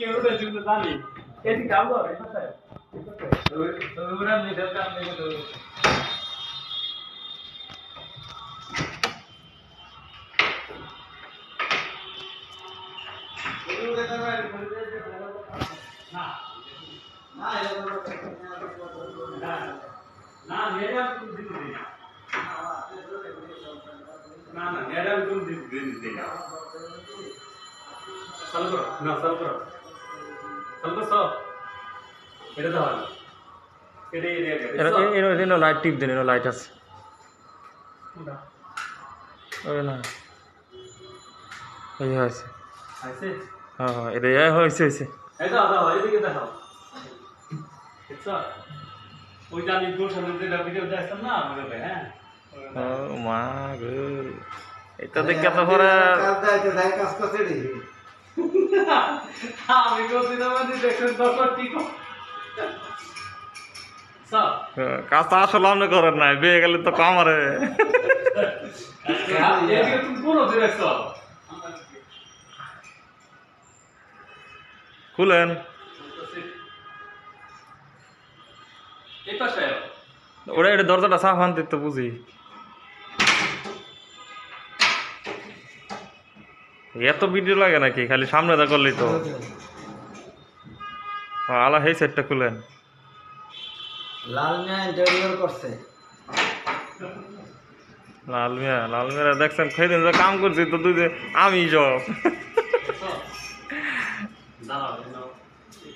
কেউ জন্য জানি এটি কাম করে কোথায় ওরা নিজের কাম দেখে তো না না না মেরা তুমি দিতে দিই না না মেরা তুমি দিতে দিই না চালু করো না চালু করো চালু করো এটা দাও এটা লাইট টিপ দেন, লাইট আছে ওই না এই হয়েছে আইছে হ্যাঁ হ্যাঁ এটা হয়েছে হয়েছে এই দাও দাও এদিকে দেখাও আচ্ছা ওই যে আমি গোল সামনে যে ভিডিও দেখতাম না আমাদের ভাই হ্যাঁ ও মা গো এটা দেখে তো পরে কাজ করতে রে আমি বলছি না মানে দেখেন দর্শক কি কর স্যার কাজটা আসলে আপনি করেন নাই, বিয়ে গেলে তো কামারে এদিকে তুমি কোন দিরেছ খুলেন এই পাশে ওরা এটা দরজাটা সাফ আনতে তো বুঝি এত ভিডিও লাগে নাকি, খালি সামনে দা করলেই তো আলা এই সেটটা খুলেন লাল মিয়া ইন্টারভিউ করছে লাল মিয়া দেখছেন খেয়ে যে কাম করছি তো দুই আমি জব দাঁড়াও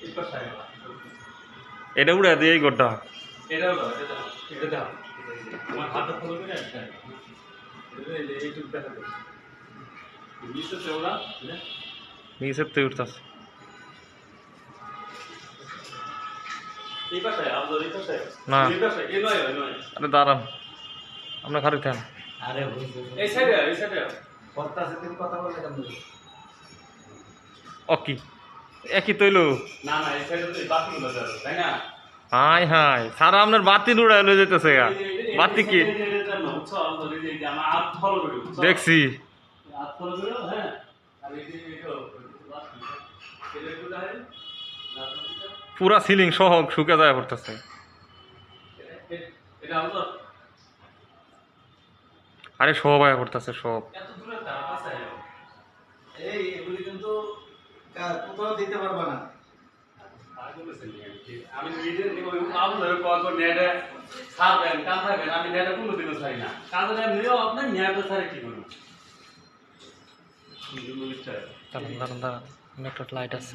এই পাশে এটা উড়ে দিয়ে এই গোটা এটাও দাও এটা দাও আমার হাতটা ফলো করে আসছে এইটুকু দেখা দাও নিচে চওড়া নিচের তো উঠতেছে এই পাশে আমাদের এই পাশে না। এই পাশে এই নয় আরে দাঁড়ান আপনার খালি থান আরে বুঝছো এই সাইডে কথা সাথে কথা বলে কেন অকি একই তৈল না এই সাইডে তো বাতিগুলো যাবে তাই না হাই হাই সারা আপনার বাতি উড়াই লয়ে যেতেছে গা বাতি কি আমার হাত ফলো করে দেখছি হাত ফলো করে হ্যাঁ আর এই যে এটা কোথায় পুরা সিলিং সহ শুকে যায় পড়তেছে এটা আমরা আরে সব আয়া পড়তেছে সব এত দূরে তার কাছে এই এগুলি কিন্তু কোথাও দিতে পারবা না আমি নিজের আপনার কল করে নেটে ছাড়বেন কাম থাকবেন আমি নেটে কোনোদিনও ছাড়ি না কাজে নিয়েও আপনার নেটে ছাড়ে কি করবো দাঁড়ান নেটওয়ার্ক লাইট আছে